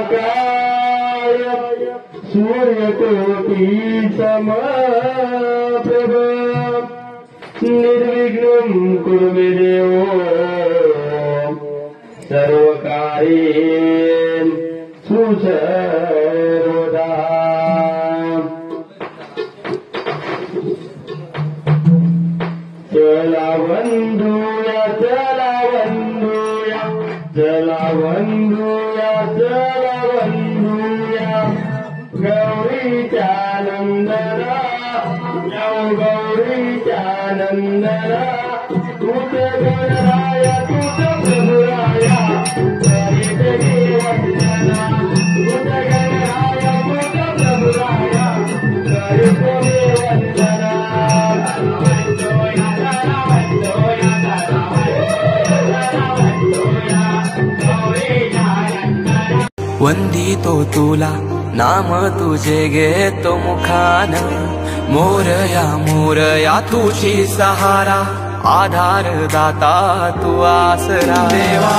निराकार सूर्यकोटि समप्रभ निर्विघ्नं कुरु मे देवो सर्वकार्येषु सर्वदा। चला बंधूया चला बंधूया चला बंधूया चला बंधूया गौरीच्या नंदना गौरीच्या नंदना तूच गणराया तूच प्रभुराया करीत मी वंदना तूच गणराया तूच प्रभुराया करीत मी वंदना। वंदितो तुला नाम तुझे घेतो मुखान मोरया मोरया तुझी सहारा आधार दाता तू आसरा देवा।